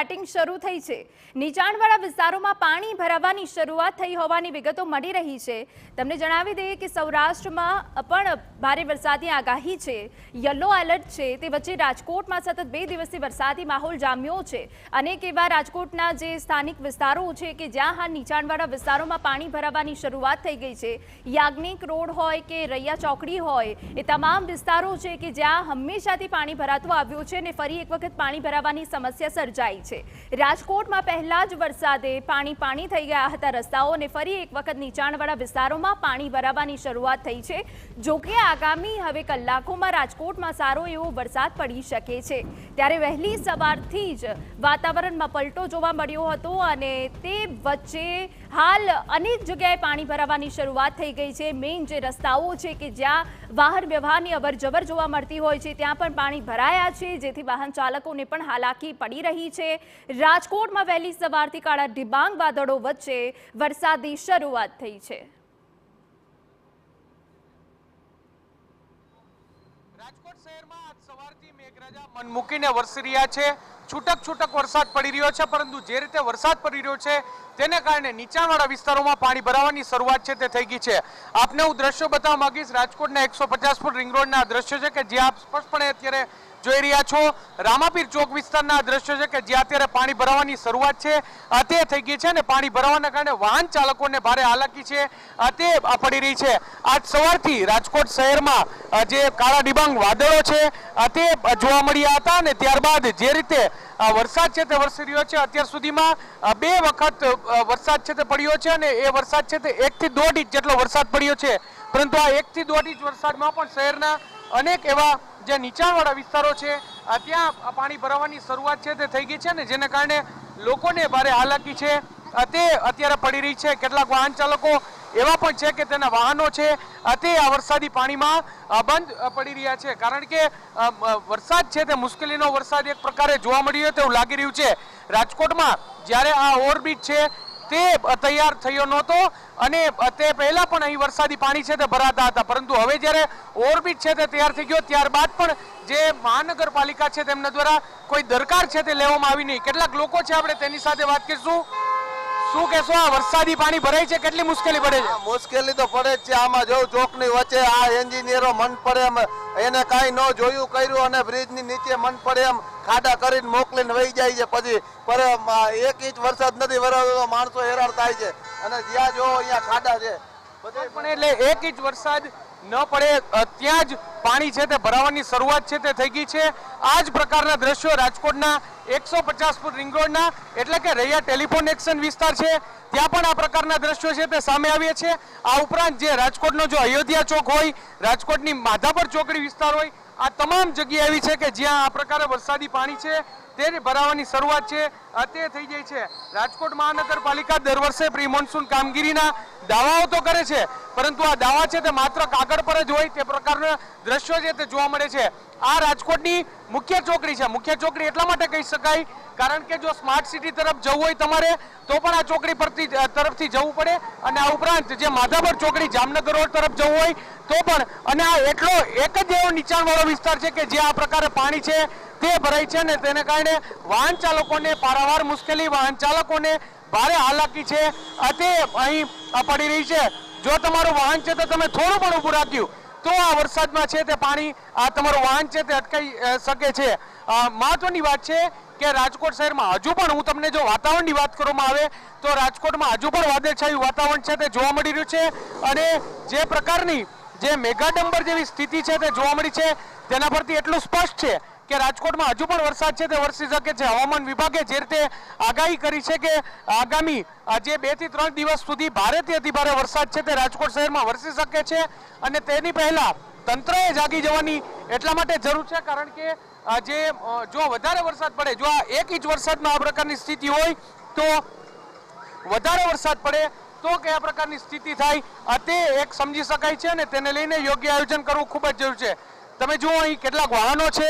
Batting શરૂ થઈ છે। નીચાણવાળા વિસ્તારોમાં પાણી ભરાવાની શરૂઆત થઈ હોવાની વિગતો મળી રહી છે। તમને જણાવી દઈએ કે સૌરાષ્ટ્રમાં પણ ભારે વરસાદની આગાહી છે, યલો એલર્ટ છે। તે વચ્ચે રાજકોટમાં સતત 2 દિવસથી વરસાદી માહોલ જામ્યો છે। અનેક એવા રાજકોટના જે સ્થાનિક વિસ્તારો છે કે જ્યાં હાલ નીચાણવાળા વિસ્તારોમાં પાણી ભરાવાની શરૂઆત થઈ ગઈ છે। યાજ્ઞિક રોડ હોય કે રૈયા ચોકડી હોય, એ તમામ વિસ્તારો છે કે જ્યાં હંમેશાથી પાણી ભરાતું આવ્યું છે અને ફરી એક વખત પાણી ભરાવાની સમસ્યા સર્જાઈ છે। રાજકોટમાં પહેલા જ વરસાદે પાણી થઈ ગયા હતા રસ્તાઓ અને ફરી એક વખત નીચાણવાળા વિસ્તારોમાં પાણી ભરાવાની શરૂઆત થઈ છે। જો કે આગામી હવે કલાકોમાં રાજકોટમાં સારો એવો વરસાદ પડી શકે છે। ત્યારે વહેલી સવારથી જ વાતાવરણમાં પલટો જોવા મળ્યો હતો અને તે વચ્ચે હાલ અનેક જગ્યાએ પાણી ભરાવાની શરૂઆત થઈ ગઈ છે। મેઇન જે રસ્તાઓ છે કે જ્યાં વાહન વ્યવહારની અવરજવર જોવા મળતી હોય છે ત્યાં પણ પાણી ભરાયા છે, જેથી વાહન ચાલકોને પણ હાલાકી પડી રહી છે। રાજકોટમાં વહેલી સવારથી કાળા ડિબાંગ વાદળો વચ્ચે વરસાદની શરૂઆત થઈ છે। રાજકોટ શહેરમાં આજ સવારથી મેઘરાજા મન મૂકીને વરસી રહ્યા છે। છૂટક વરસાદ પડી રહ્યો છે, પરંતુ જે રીતે વરસાદ પડી રહ્યો છે તેને કારણે નીચાણવાળા વિસ્તારોમાં પાણી ભરાવાની શરૂઆત છે તે થઈ ગઈ છે। આપને હું દ્રશ્યો બતાવવા માંગીશ। રાજકોટના 150 ફૂટ રિંગ રોડના દ્રશ્યો છે કે જ્યાં આપ સ્પષ્ટપણે અત્યારે જોઈ રહ્યા છો। રામાપીર ચોક વિસ્તારના દ્રશ્યો છે કે જ્યાં અત્યારે પાણી ભરાવાની શરૂઆત છે તે થઈ ગઈ છે અને પાણી ભરાવાના કારણે વાહન ચાલકોને ભારે હાલાકી છે તે પડી રહી છે। આજ સવારથી રાજકોટ શહેરમાં જે કાળા ડિબાંગ વાદળો છે તે જોવા મળ્યા હતા અને ત્યારબાદ જે રીતે વરસાદ છે તે વરસી રહ્યો છે। અત્યાર સુધીમાં 2 વખત વરસાદ છે તે પડ્યો છે અને એ વરસાદ છે તે 1 થી 1.5 ઇંચ જેટલો વરસાદ પડ્યો છે, પરંતુ આ 1 થી 1.5 ઇંચ વરસાદમાં પણ શહેરના અનેક એવા જે નીચાણવાળા વિસ્તારો છે ત્યાં પાણી ભરાવાની શરૂઆત છે તે થઈ ગઈ છે અને જેને કારણે લોકોને ભારે હાલાકી છે તે અત્યારે પડી રહી છે। કેટલાક વાહન ચાલકો એવા પણ છે કે તેના વાહનો છે તે આ વરસાદી પાણીમાં બંધ પડી રહ્યા છે, કારણ કે વરસાદ છે તે મુશ્કેલીનો વરસાદ એક પ્રકારે જોવા મળી રહ્યો તેવું લાગી રહ્યું છે। રાજકોટમાં જ્યારે આ ઓવરબ્રિજ છે તે તૈયાર થયો નહોતો અને તે પહેલા પણ અહીં વરસાદી પાણી છે તે ભરાતા હતા, પરંતુ હવે જ્યારે ઓવરબ્રિજ છે તે તૈયાર થઈ ગયો ત્યારબાદ પણ જે મહાનગરપાલિકા છે તેમના દ્વારા કોઈ દરકાર છે તે લેવામાં આવી નહીં। કેટલાક લોકો છે, આપણે તેની સાથે વાત કરીશું। શું કહેશો, આ વરસાદી પાણી ભરાય છે, કેટલી મુશ્કેલી પડે છે? મુશ્કેલી તો પડે જ છે। આમાં જો ચોકની વચ્ચે આ એન્જિનિયરો મન પડે એમ એને કાંઈ ન જોયું કર્યું અને બ્રિજની નીચે મન પડે એમ ખાડા કરીને મોકલીને વહી જાય છે, પછી પર 1 ઇંચ વરસાદ નથી વરસતો તો માણસો હેરાન થાય છે અને જ્યાં જો અહીંયા ખાડા છે પણ એટલે 1 ઇંચ વરસાદ ન પડે ત્યાં જ પાણી છે તે ભરાવાની શરૂઆત છે તે થઈ ગઈ છે। આ જ પ્રકારના દ્રશ્યો રાજકોટના 150 ફૂટ રિંગ રોડના એટલે કે રૈયા ટેલિફોન એક્શન વિસ્તાર છે ત્યાં પણ આ પ્રકારના દ્રશ્યો છે તે સામે આવ્યા છે। આ ઉપરાંત જે રાજકોટનો જો અયોધ્યા ચોક હોય, રાજકોટની માધાપર ચોકડી વિસ્તાર હોય, આ તમામ જગ્યા એવી છે કે જ્યાં આ પ્રકારે વરસાદી પાણી છે તે ભરાવાની શરૂઆત છે તે થઈ જાય છે। રાજકોટ મહાનગરપાલિકા દર વર્ષે પ્રી મોન્સૂન કામગીરીના દાવાઓ તો કરે છે, પરંતુ આ દાવા છે તે માત્ર કાગળ પર જ હોય તે પ્રકારના દ્રશ્યો છે તે જોવા મળે છે। આ રાજકોટની મુખ્ય ચોકડી છે। મુખ્ય ચોકડી એટલા માટે કહી શકાય કારણ કે જો સ્માર્ટ સિટી તરફ જવું હોય તમારે તો પણ આ ચોકડી તરફથી જવું પડે અને આ ઉપરાંત જે માધાપર ચોકડી જામનગર રોડ તરફ જવું હોય તો પણ, અને આ એટલો એક જ એવો નીચાણવાળો વિસ્તાર છે કે જે આ પ્રકારે પાણી છે તે ભરાય છે અને તેને કારણે વાહન ચાલકોને પારાવાર મુશ્કેલી, વાહન ચાલકોને ભારે હાલાકી છે તે અહીં પડી રહી છે। જો તમારું વાહન છે તો તમે થોડું પણ ઊભું રાખ્યું તો આ વરસાદમાં છે તે પાણી તમારું વાહન છે તે અટકાઈ શકે છે। મહત્વની વાત છે કે રાજકોટ શહેરમાં હજુ પણ, હું તમને જો વાતાવરણની વાત કરવામાં આવે તો રાજકોટમાં હજુ પણ વાદળછાયું વાતાવરણ છે તે જોવા મળી રહ્યું છે અને જે પ્રકારની જે મેઘાડંબર જેવી સ્થિતિ છે તે જોવા મળી છે તેના પરથી એટલું સ્પષ્ટ છે કે રાજકોટમાં હજુ પણ વરસાદ છે તે વરસી શકે છે। હવામાન વિભાગે જે રીતે આગાહી કરી છે કે આગામી જે 2 થી 3 દિવસ સુધી ભારેથી અતિભારે વરસાદ છે તે રાજકોટ શહેરમાં વરસી શકે છે અને તેની પહેલા તંત્રએ જાગી જવાની એટલા માટે જરૂર છે, કારણ કે જો વધારે વરસાદ પડે, જો આ 1 ઇંચ વરસાદમાં આ પ્રકારની સ્થિતિ હોય તો વધારે વરસાદ પડે તો કયા પ્રકારની સ્થિતિ થાય તે એક સમજી શકાય છે અને તેને લઈને યોગ્ય આયોજન કરવું ખૂબ જ જરૂર છે। તમે જુઓ અહીં કેટલાક વાહનો છે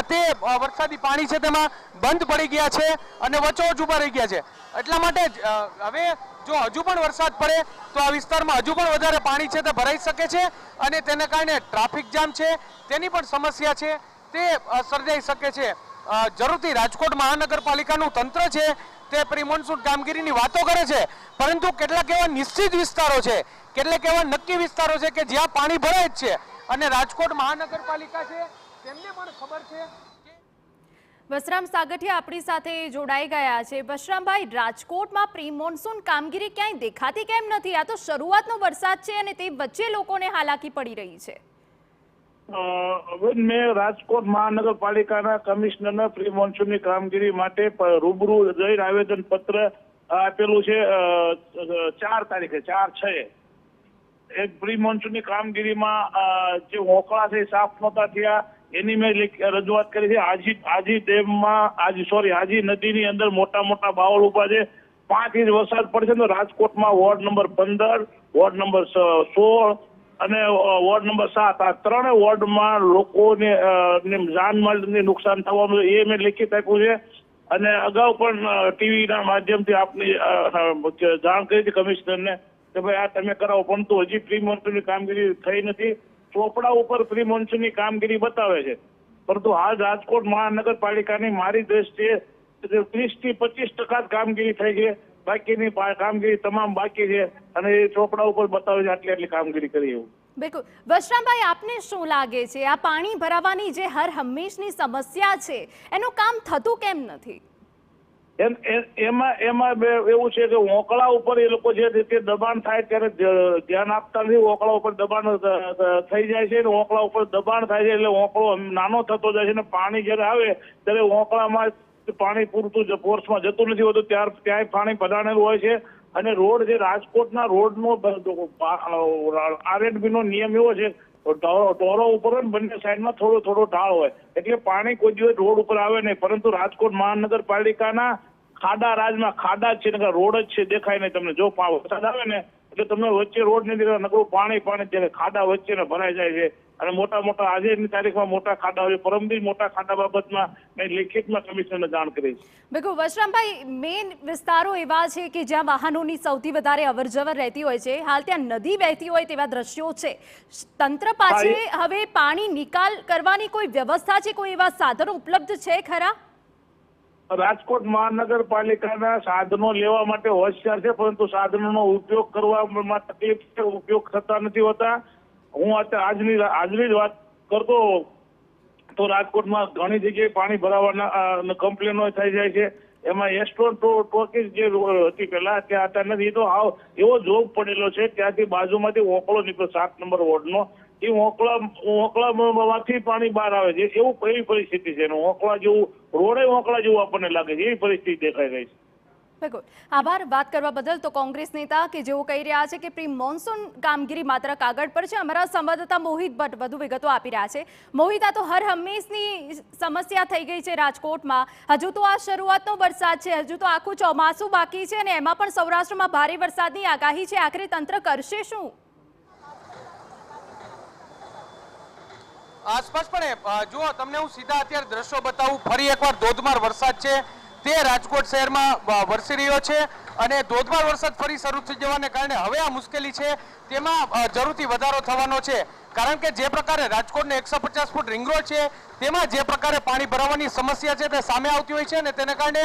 તે વરસાદી પાણી છે તેમાં બંધ પડી ગયા છે અને વચ્ચોવચ ઊભા રહી ગયા છે। એટલા માટે જ હવે જો હજુ પણ વરસાદ પડે તો આ વિસ્તારમાં હજુ પણ વધારે પાણી છે તે ભરાઈ શકે છે અને તેને કારણે ટ્રાફિક જામ છે તેની પણ સમસ્યા છે તે સર્જાઈ શકે છે। જરૂરથી રાજકોટ મહાનગરપાલિકાનું તંત્ર છે તે પ્રી મોન્સૂન કામગીરીની વાતો કરે છે, પરંતુ કેટલાક એવા નિશ્ચિત વિસ્તારો છે, કેટલાક એવા નક્કી વિસ્તારો છે કે જ્યાં પાણી ભરાય જ છે અને રાજકોટ મહાનગરપાલિકા છે તેમને પણ ખબર છે. વસરામ સાગઠિયા આપણી સાથે જોડાઈ ગયા છે. વસરામભાઈ, રાજકોટમાં પ્રી મોન્સૂન કામગીરી ક્યાંય દેખાતી કેમ નથી? આ તો શરૂઆતનો વરસાદ છે અને તે વચ્ચે લોકોને હાલાકી પડી રહી છે. મેં રાજકોટ મહાનગરપાલિકાના કમિશનરને પ્રી મોન્સૂનની કામગીરી માટે રૂબરૂ જઈને આવેદન પત્ર આપેલું છે 4 તારીખે 4/6. એક પ્રી મોન્સૂનની કામગીરીમાં જે હોકળા છે સાફ નહોતા થયા એની મેં રજૂઆત કરી છે. આજી ડેમમાં આજી નદીની અંદર મોટા મોટા બાવળ ઉભા છે. 5 ઇંચ વરસાદ પડશે તો રાજકોટમાં વોર્ડ નંબર 15, વોર્ડ નંબર 16 અને વોર્ડ નંબર 7 આ 3 વોર્ડમાં લોકોને જાનમાલને નુકસાન થવાનું એ મેં લિખિત આપ્યું છે. અને અગાઉ પણ ટીવીના માધ્યમથી આપની જાણ કરી હતી કમિશનરને કે ભાઈ આ તમે કરાવો, પરંતુ હજી પ્રી મોન્સૂનની કામગીરી થઈ નથી. ચોપડા ઉપર પ્રી મોન્સૂનની કામગીરી બતાવે છે, પરંતુ હાલ રાજકોટ મહાનગરપાલિકાની મારી દ્રષ્ટિએ 30 થી 25% કામગીરી થઈ છે. બાકીની કામગીરી તમામ બાકી છે અને એ ચોપડા ઉપર બતાવે છે આટલી કામગીરી કરી એવું. બિલકુલ. વસરામભાઈ, આપને શું લાગે છે આ પાણી ભરાવાની જે હર હંમેશની સમસ્યા છે એનું કામ થતું કેમ નથી? એમાં એવું છે કે ઓકળા ઉપર એ લોકો જે રીતે દબાણ થાય ત્યારે ધ્યાન આપતા નથી. ઓકળા ઉપર દબાણ થઈ જાય છે, ઓકળા ઉપર દબાણ થાય છે એટલે ઓકળો નાનો થતો જાય છે અને પાણી જયારે આવે ત્યારે ઓકળામાં પાણી પૂરતું ફોર્સમાં જતું નથી હોતું, ત્યાંય પાણી પધારેલું હોય છે. અને રોડ જે રાજકોટના રોડનો RNB નો નિયમ એવો છે ઢોરો ઉપર બંને સાઈડમાં થોડો ઢાળ હોય એટલે પાણી કોઈ દિવસ રોડ ઉપર આવે નહીં. પરંતુ રાજકોટ મહાનગરપાલિકાના ખાડા રાજમાં ખાડા જ છે, રોડ જ છે, દેખાય નહીં તમને. જો વરસાદ આવે ને એટલે તમને વચ્ચે રોડ નહીં દેખાય, નકરું પાણી ખાડા વચ્ચે ભરાઈ જાય છે. અને મોટા આજની તારીખમાં મોટા ખાડા હોય, પરમદી મોટા ખાડા બાબતમાં મેં લિખિતમાં કમિશનરને જાણ કરી છે. બિલકુલ. વસરામભાઈ, મેઇન વિસ્તારો એવા છે કે જ્યાં વાહનોની સૌથી વધારે અવરજવર રહેતી હોય છે. હાલ ત્યાં નદી વહેતી હોય તેવા દ્રશ્યો છે. તંત્ર પાસે હવે પાણી નિકાલ કરવાની કોઈ વ્યવસ્થા છે? કોઈ એવા સાધનો ઉપલબ્ધ છે ખરા? રાજકોટ મહાનગરપાલિકાના સાધનો લેવા માટે હોશિયાર છે, પરંતુ સાધનોનો ઉપયોગ કરવામાં તકલીફ છે, ઉપયોગ થતા નથી હોતા. હું આજની જ વાત કરતો તો રાજકોટમાં ઘણી જગ્યાએ પાણી ભરાવાના કમ્પ્લેનો થઈ જાય છે. એમાં એસ્ટ્રોન ટોકીઝ જે હતી પહેલા ત્યાં અત્યારે નથી. તો એવો જોગ પડેલો છે, ત્યાંથી બાજુમાંથી ઓકળો નીકળ્યો 7 નંબર વોર્ડનો. એ ઓકળામાંથી પાણી બહાર આવે છે એવી પરિસ્થિતિ છે. ઓકળા જેવું રોડે ઓકળા જેવું આપણને લાગે છે, એવી પરિસ્થિતિ દેખાઈ રહી છે. બિલકુલ. આભાર વાત કરવા બદલ. તો કોંગ્રેસ નેતા કે જેઓ કહી રહ્યા છે કે પ્રી મોન્સૂન કામગીરી માત્ર કાગળ પર છે. અમારા સંવાદદાતા મોહિત ભટ્ટ વધુ વિગતો આપી રહ્યા છે. મોહિત, આ તો હર હંમેશની સમસ્યા થઈ ગઈ છે રાજકોટમાં. હજુ તો આ શરૂઆતનો વરસાદ છે, હજુ તો આખું ચોમાસું બાકી છે અને એમાં પણ સૌરાષ્ટ્રમાં ભારે વરસાદની આગાહી છે. આખરે તંત્ર કરશે શું? સ્પષ્ટપણે જુઓ, તમને હું સીધા અત્યારે દ્રશ્યો બતાવું. ફરી એકવાર ધોધમાર વરસાદ છે તે રાજકોટ શહેરમાં વરસી રહ્યો છે અને ધોધમાર વરસાદ ફરી શરૂ થઈ જવાને કારણે હવે આ મુશ્કેલી છે તેમાં જરૂરથી વધારો થવાનો છે. કારણ કે જે પ્રકારે રાજકોટને 150 ફૂટ રિંગ રોડ છે તેમાં જે પ્રકારે પાણી ભરાવાની સમસ્યા છે તે સામે આવતી હોય છે અને તેને કારણે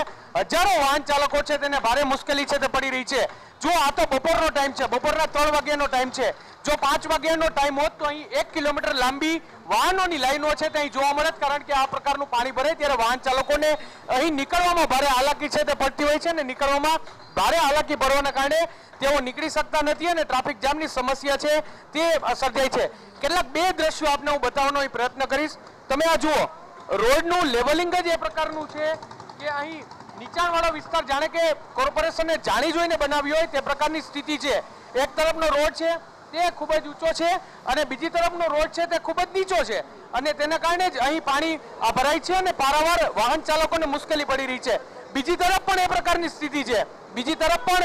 હજારો વાહન ચાલકો છે તેને ભારે મુશ્કેલી છે તે પડી રહી છે. જો આ તો બપોરનો ટાઈમ છે, બપોરના 3 વાગ્યાનો ટાઈમ છે. જો 5 વાગ્યાનો ટાઈમ હોત તો અહીં 1 કિલોમીટર લાંબી વાહનોની લાઈનો છે તે અહીં જોવા મળે, કારણ કે આ પ્રકારનું પાણી ભરે ત્યારે વાહન ચાલકોને અહીં નીકળવામાં ભારે હાલાકી છે તે પડતી હોય છે અને નીકળવામાં ભારે હાલાકી ભરવાના કારણે તેઓ નીકળી શકતા નથી અને ટ્રાફિક જામની સમસ્યા છે તે સર્જાય છે. કેટલાક 2 દ્રશ્યો આપને હું બતાવવાનો પ્રયત્ન કરીશ. તમે આ જુઓ, રોડનું લેવલિંગ જ એ પ્રકારનું છે કે અહીં નીચાણવાળો વિસ્તાર જાણે કે કોર્પોરેશને જાણી જોઈને બનાવ્યો હોય તે પ્રકારની સ્થિતિ છે. એક તરફનો રોડ છે તે ખૂબ જ ઊંચો છે અને બીજી તરફનો રોડ છે તે ખૂબ જ નીચો છે અને તેના કારણે જ અહીં પાણી ભરાય છે અને પારાવાર વાહન ચાલકોને મુશ્કેલી પડી રહી છે. બીજી તરફ પણ એ પ્રકારની સ્થિતિ છે. બીજી તરફ પણ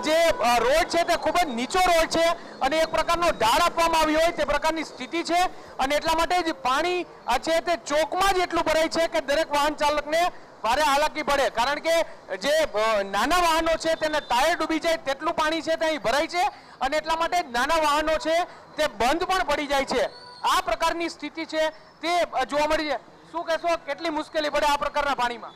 જે રોડ છે તે ખૂબ જ નીચો રોડ છે અને એક પ્રકારનો ઢાળ આપવામાં આવ્યો હોય તે પ્રકારની સ્થિતિ છે અને એટલા માટે જ પાણી છે તે ચોકમાં જ એટલું ભરાય છે કે દરેક વાહન ચાલકને ભારે હાલાકી પડે. કારણ કે જે નાના વાહનો છે તેને ટાયર ડૂબી જાય તેટલું પાણી છે તે અહીં ભરાય છે અને એટલા માટે નાના વાહનો છે તે બંધ પણ પડી જાય છે. આ પ્રકારની સ્થિતિ છે તે જોવા મળી છે. શું કહેશો કેટલી મુશ્કેલી પડે આ પ્રકારના પાણીમાં?